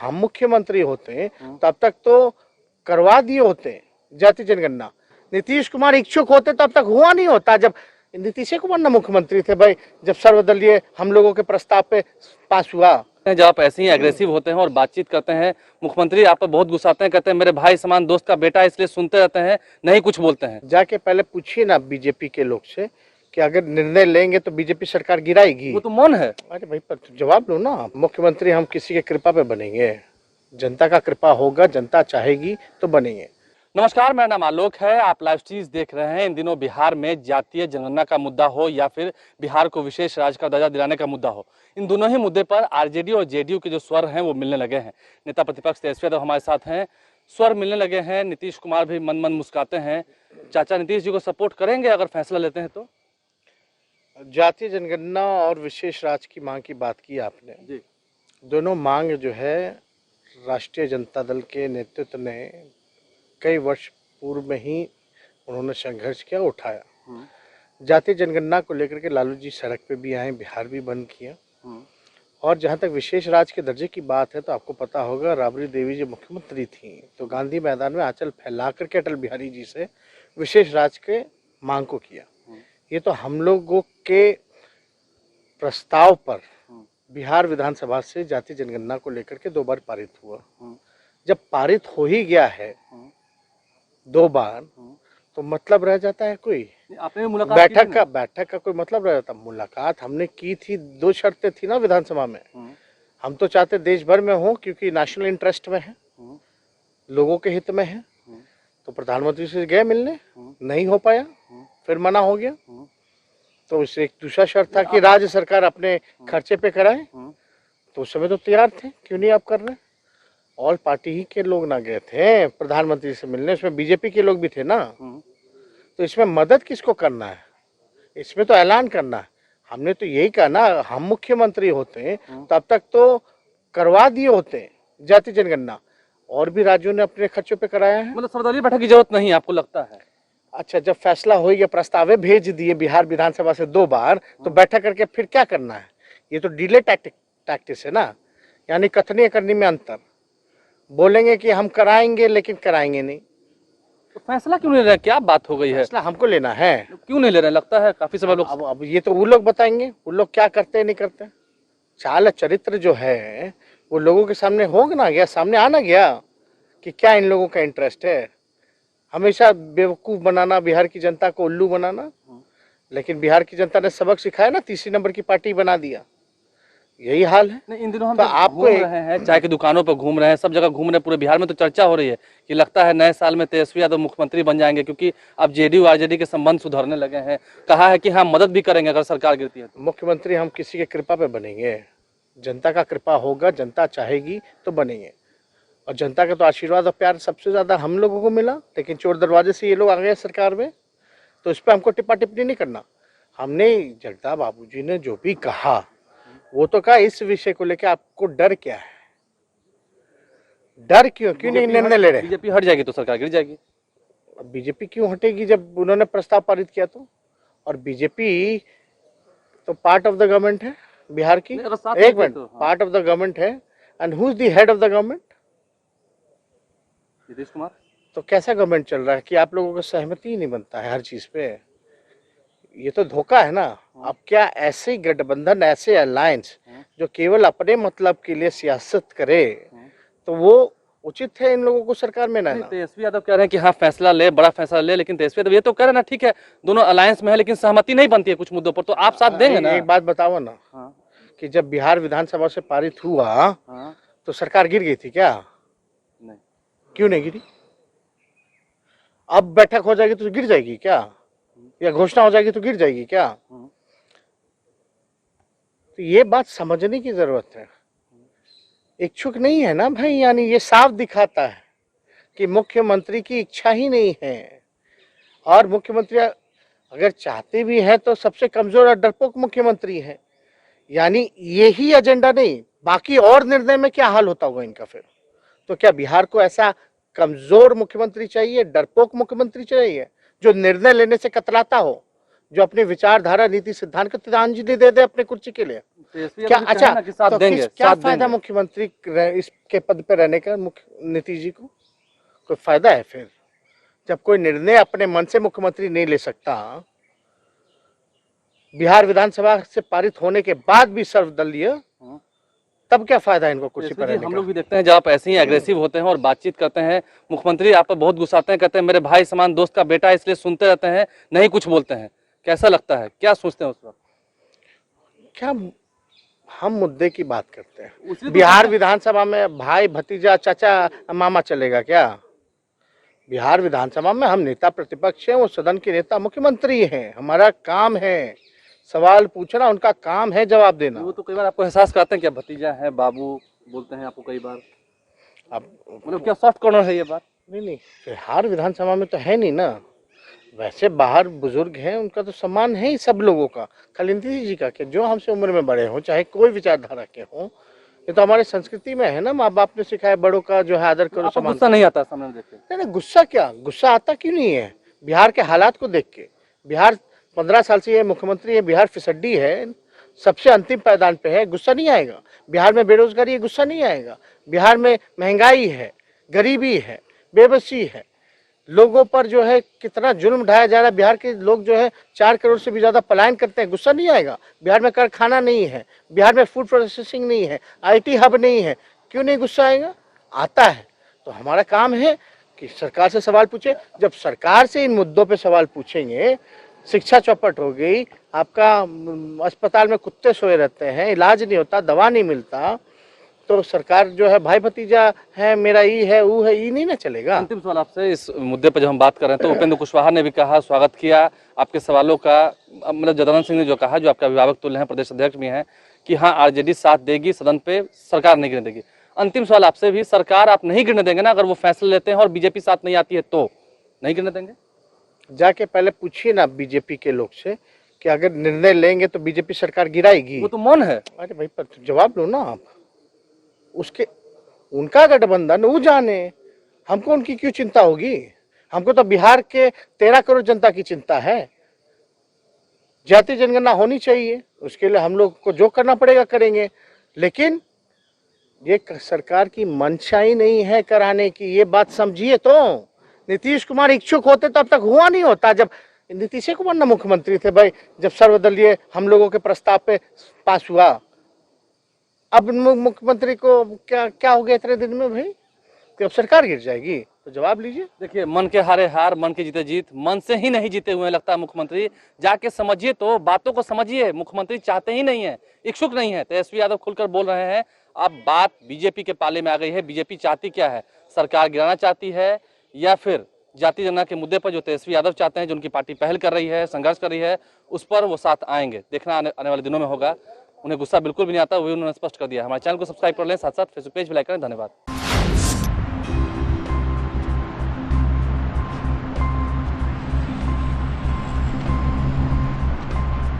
हम मुख्यमंत्री होते तब तक तो करवा दिए होते जाति जनगणना। नीतीश कुमार इच्छुक होते तब तक हुआ नहीं होता। जब नीतीश कुमार ना मुख्यमंत्री थे भाई, जब सर्वदलीय हम लोगों के प्रस्ताव पे पास हुआ। जब आप ऐसे ही एग्रेसिव होते हैं और बातचीत करते हैं, मुख्यमंत्री आप पर बहुत गुस्साते हैं, कहते हैं मेरे भाई समान दोस्त का बेटा, इसलिए सुनते रहते हैं, नहीं कुछ बोलते हैं। जाके पहले पूछिए ना बीजेपी के लोग से कि अगर निर्णय लेंगे तो बीजेपी सरकार गिराएगी। वो तो मौन है। अरे भाई पर जवाब लो ना। मुख्यमंत्री हम किसी के कृपा पे बनेंगे, जनता का कृपा होगा, जनता चाहेगी तो बनेंगे। नमस्कार, मेरा नाम आलोक है, आप लाइव चीज देख रहे हैं। इन दिनों बिहार में जातीय जनगणना का मुद्दा हो या फिर बिहार को विशेष राज्य का दर्जा दिलाने का मुद्दा हो, इन दोनों ही मुद्दे पर आरजेडी और जेडीयू के जो स्वर हैं वो मिलने लगे हैं। नेता प्रतिपक्ष तेजस्वी यादव हमारे साथ हैं, स्वर मिलने लगे हैं। नीतीश कुमार भी मन मन मुस्कुराते हैं। चाचा नीतीश जी को सपोर्ट करेंगे अगर फैसला लेते हैं तो? जातीय जनगणना और विशेष राज्य की मांग की बात की आपने जी। दोनों मांग जो है राष्ट्रीय जनता दल के नेतृत्व ने कई वर्ष पूर्व में ही उन्होंने संघर्ष किया, उठाया। जातीय जनगणना को लेकर के लालू जी सड़क पे भी आए, बिहार भी बंद किया। और जहाँ तक विशेष राज्य के दर्जे की बात है तो आपको पता होगा राबड़ी देवी जी मुख्यमंत्री थी तो गांधी मैदान में आंचल फैला करके अटल बिहारी जी से विशेष राज्य के मांग को किया। ये तो हम लोगों के प्रस्ताव पर बिहार विधानसभा से जातीय जनगणना को लेकर के 2 बार पारित हुआ। जब पारित हो ही गया है 2 बार तो मतलब रह जाता है कोई? आपने मुलाकात बैठक का कोई मतलब रह जाता? मुलाकात हमने की थी, 2 शर्तें थी ना विधानसभा में। हम तो चाहते देश भर में हो क्योंकि नेशनल इंटरेस्ट में है, लोगों के हित में है। तो प्रधानमंत्री से गए मिलने, नहीं हो पाया, फिर मना हो गया। तो उससे एक दूसरा शर्त था कि राज्य सरकार अपने खर्चे पे कराए। तो उस समय तो तैयार थे, क्यों नहीं आप कर रहे? ऑल पार्टी ही के लोग ना गए थे प्रधानमंत्री से मिलने, उसमें बीजेपी के लोग भी थे ना। तो इसमें मदद किसको करना है? इसमें तो ऐलान करना है। हमने तो यही कहा ना, हम मुख्यमंत्री होते तब तक तो करवा दिए होते जातीय जनगणना, और भी राज्यों ने अपने खर्चों पे कराया है। मतलब सर्वदलीय बैठक की जरूरत नहीं आपको लगता है? अच्छा, जब फैसला हो गया, प्रस्तावे भेज दिए बिहार विधानसभा से 2 बार, तो बैठक करके फिर क्या करना है? ये तो डिले टैक्टिक्स है ना, यानी कथनी करनी में अंतर। बोलेंगे कि हम कराएंगे लेकिन कराएंगे नहीं। तो फैसला क्यों नहीं ले रहे? क्या बात हो गई है? फैसला हमको लेना है, क्यों नहीं ले रहे? लगता है काफी समय लोग। अब ये तो वो लोग बताएंगे, वो लोग क्या करते हैं नहीं करते। चाल चरित्र जो है वो लोगों के सामने होगा ना, गया सामने आना गया कि क्या इन लोगों का इंटरेस्ट है। हमेशा बेवकूफ बनाना, बिहार की जनता को उल्लू बनाना। लेकिन बिहार की जनता ने सबक सिखाया ना, तीसरी नंबर की पार्टी बना दिया। यही हाल है। नहीं, इन दिनों हम तो आपको घूम रहे हैं, चाय की दुकानों पर घूम रहे हैं, सब जगह घूम रहे हैं, पूरे बिहार में तो चर्चा हो रही है कि लगता है नए साल में तेजस्वी यादव मुख्यमंत्री बन जाएंगे, क्योंकि अब जेडीयू आरजेडी के संबंध सुधरने लगे हैं। कहा है कि हाँ मदद भी करेंगे अगर सरकार गिरती है तो। मुख्यमंत्री हम किसी के कृपा पे बनेंगे, जनता का कृपा होगा, जनता चाहेगी तो बनेंगे। और जनता का तो आशीर्वाद और प्यार सबसे ज्यादा हम लोगों को मिला, लेकिन चोर दरवाजे से ये लोग आ गए सरकार में, तो इस पर हमको टिप्पा टिप्पणी नहीं करना। हमने जगदा बाबूजी ने जो भी कहा वो तो कहा, इस विषय को लेकर आपको डर क्या है? डर क्यों नहीं निर्णय ले रहे? बीजेपी हट जाएगी तो सरकार गिर जाएगी। बीजेपी क्यों हटेगी जब उन्होंने प्रस्ताव पारित किया तो? और बीजेपी तो पार्ट ऑफ द गवर्नमेंट है बिहार की। एक minute, part of the government है, and who is the head of the government? Nitish Kumar. तो कैसा गवर्नमेंट चल रहा है कि आप लोगों को सहमति ही नहीं बनता है हर चीज पे? ये तो धोखा है ना। अब क्या ऐसे गठबंधन, ऐसे अलायंस जो केवल अपने मतलब के लिए सियासत करे, तो वो उचित है इन लोगों को सरकार में ना? तेजस्वी यादव कह रहे हैं कि हाँ फैसला ले, बड़ा फैसला ले, लेकिन तेजस्वी यादव ये तो कह रहे हैं ना, ठीक है दोनों अलायंस में है लेकिन सहमति नहीं बनती है कुछ मुद्दों पर, तो आप साथ देंगे ना? एक बात बताओ ना, कि जब बिहार विधानसभा से पारित हुआ तो सरकार गिर गई थी क्या? नहीं। क्यों नहीं गिरी? अब बैठक हो जाएगी तो गिर जाएगी क्या? या घोषणा हो जाएगी तो गिर जाएगी क्या? तो ये बात समझने की जरूरत है। इच्छुक नहीं है ना भाई, यानी ये साफ दिखाता है कि मुख्यमंत्री की इच्छा ही नहीं है। और मुख्यमंत्री अगर चाहते भी हैं तो सबसे कमजोर और डरपोक मुख्यमंत्री है। यानी यही एजेंडा नहीं, बाकी और निर्णय में क्या हाल होता होगा इनका फिर? तो क्या बिहार को ऐसा कमजोर मुख्यमंत्री चाहिए, डरपोक मुख्यमंत्री चाहिए जो निर्णय लेने से कतराता हो, जो अपनी विचारधारा नीति सिद्धांत को तिलांजलि दे दे अपने कुर्सी के लिए। तेजस्वी क्या यादव जी अच्छा कहे ना कि साथ तो देंगे, क्या साथ फायदा देंगे। मुख्यमंत्री इसके पद पे रहने का? मुख्य नीतीश जी को कोई फायदा है? फिर जब कोई निर्णय अपने मन से मुख्यमंत्री नहीं ले सकता, बिहार विधानसभा से पारित होने के बाद भी सर्वदलीय, तब क्या फायदा है इनको कुर्सी पर तेजस्वी जी, रहने हम का? लोग भी देखते हैं जब आप ऐसे ही एग्रेसिव होते हैं और बातचीत करते हैं, मुख्यमंत्री आप पर बहुत गुस्साते हैं, कहते हैं मेरे भाई समान दोस्त का बेटा है, इसलिए सुनते रहते हैं, नहीं कुछ बोलते हैं। कैसा लगता है, क्या सोचते हैं उस वक्त? क्या हम मुद्दे की बात करते उसी हैं? तो बिहार कहते हैं। विधानसभा में भाई भतीजा चाचा मामा चलेगा क्या? बिहार विधानसभा में हम नेता प्रतिपक्ष हैं, वो सदन के नेता मुख्यमंत्री हैं। हमारा काम है सवाल पूछना, उनका काम है जवाब देना। वो तो कई बार आपको एहसास कराते हैं कि आप भतीजा है, बाबू बोलते हैं आपको कई बार, अब मतलब क्या सॉफ्ट कॉर्नर है ये बात? नहीं, बिहार विधानसभा में तो है नहीं ना। वैसे बाहर बुजुर्ग हैं, उनका तो सम्मान है ही सब लोगों का, खाली नीतीश जी का क्या? जो हमसे उम्र में बड़े हों, चाहे कोई विचारधारा के हों, ये तो हमारे संस्कृति में है ना। माँ बाप ने सिखाया बड़ों का जो है आदर करो, आपको सम्मान गुस्सा करो। नहीं आता सामने देख के? नहीं, गुस्सा क्या, गुस्सा आता क्यों नहीं है? बिहार के हालात को देख के। बिहार 15 साल से ये मुख्यमंत्री है, बिहार फिसड्डी है, सबसे अंतिम पायदान पे है, गुस्सा नहीं आएगा? बिहार में बेरोजगारी है, गुस्सा नहीं आएगा? बिहार में महंगाई है, गरीबी है, बेबसी है, लोगों पर जो है कितना जुल्म ढाया जा रहा है। बिहार के लोग जो है 4 करोड़ से भी ज्यादा पलायन करते हैं, गुस्सा नहीं आएगा? बिहार में कारखाना नहीं है, बिहार में फूड प्रोसेसिंग नहीं है, IT हब नहीं है, क्यों नहीं गुस्सा आएगा? आता है। तो हमारा काम है कि सरकार से सवाल पूछे। जब सरकार से इन मुद्दों पे सवाल पूछेंगे, शिक्षा चौपट हो गई, आपका अस्पताल में कुत्ते सोए रहते हैं, इलाज नहीं होता, दवा नहीं मिलता, तो सरकार जो है भाई भतीजा है, मेरा ई है, वो है, ई नहीं ना चलेगा। अंतिम सवाल आपसे इस मुद्दे पर जब हम बात कर रहे हैं, तो उपेंद्र कुशवाहा ने भी कहा, स्वागत किया आपके सवालों का, मतलब जगदानंद सिंह ने जो कहा, जो आपके अभिभावक तुल्य हैं, प्रदेश अध्यक्ष भी हैं, कि हाँ आरजेडी साथ देगी, सदन पे सरकार नहीं गिरने देगी। अंतिम सवाल आपसे भी, सरकार आप नहीं गिरने देंगे ना अगर वो फैसले लेते हैं और बीजेपी साथ नहीं आती है तो? नहीं गिरने देंगे? जाके पहले पूछिए ना बीजेपी के लोग से कि अगर निर्णय लेंगे तो बीजेपी सरकार गिराएगी। वो तो मौन है। अरे भाई, पर जवाब लो ना आप। उसके उनका गठबंधन वो जाने, हमको उनकी क्यों चिंता होगी? हमको तो बिहार के 13 करोड़ जनता की चिंता है। जाति जनगणना होनी चाहिए, उसके लिए हम लोग को जो करना पड़ेगा करेंगे, लेकिन ये सरकार की मंशा ही नहीं है कराने की, ये बात समझिए। तो नीतीश कुमार इच्छुक होते तो अब तक हुआ नहीं होता। जब नीतीश कुमार ना मुख्यमंत्री थे भाई, जब सर्वदलीय हम लोगों के प्रस्ताव पे पास हुआ, अब मुख्यमंत्री को क्या क्या हो गया इतने दिन में भाई कि अब सरकार गिर जाएगी? तो जवाब लीजिए। देखिए, मन के हारे हार, मन के जीते जीत, मन से ही नहीं जीते हुए लगता है मुख्यमंत्री। जाके समझिए, तो बातों को समझिए। मुख्यमंत्री चाहते ही नहीं है, इच्छुक नहीं है। तेजस्वी यादव खुलकर बोल रहे हैं। अब बात बीजेपी के पाले में आ गई है। बीजेपी चाहती क्या है? सरकार गिराना चाहती है, या फिर जाति जनगणना के मुद्दे पर जो तेजस्वी यादव चाहते हैं, जो उनकी पार्टी पहल कर रही है, संघर्ष कर रही है, उस पर वो साथ आएंगे? देखना आने वाले दिनों में होगा। उन्हें गुस्सा बिल्कुल भी नहीं आता, वो उन्होंने स्पष्ट कर दिया। हमारे चैनल को सब्सक्राइब कर लें, साथ साथ फेसबुक पेज भी लाइक करें। धन्यवाद।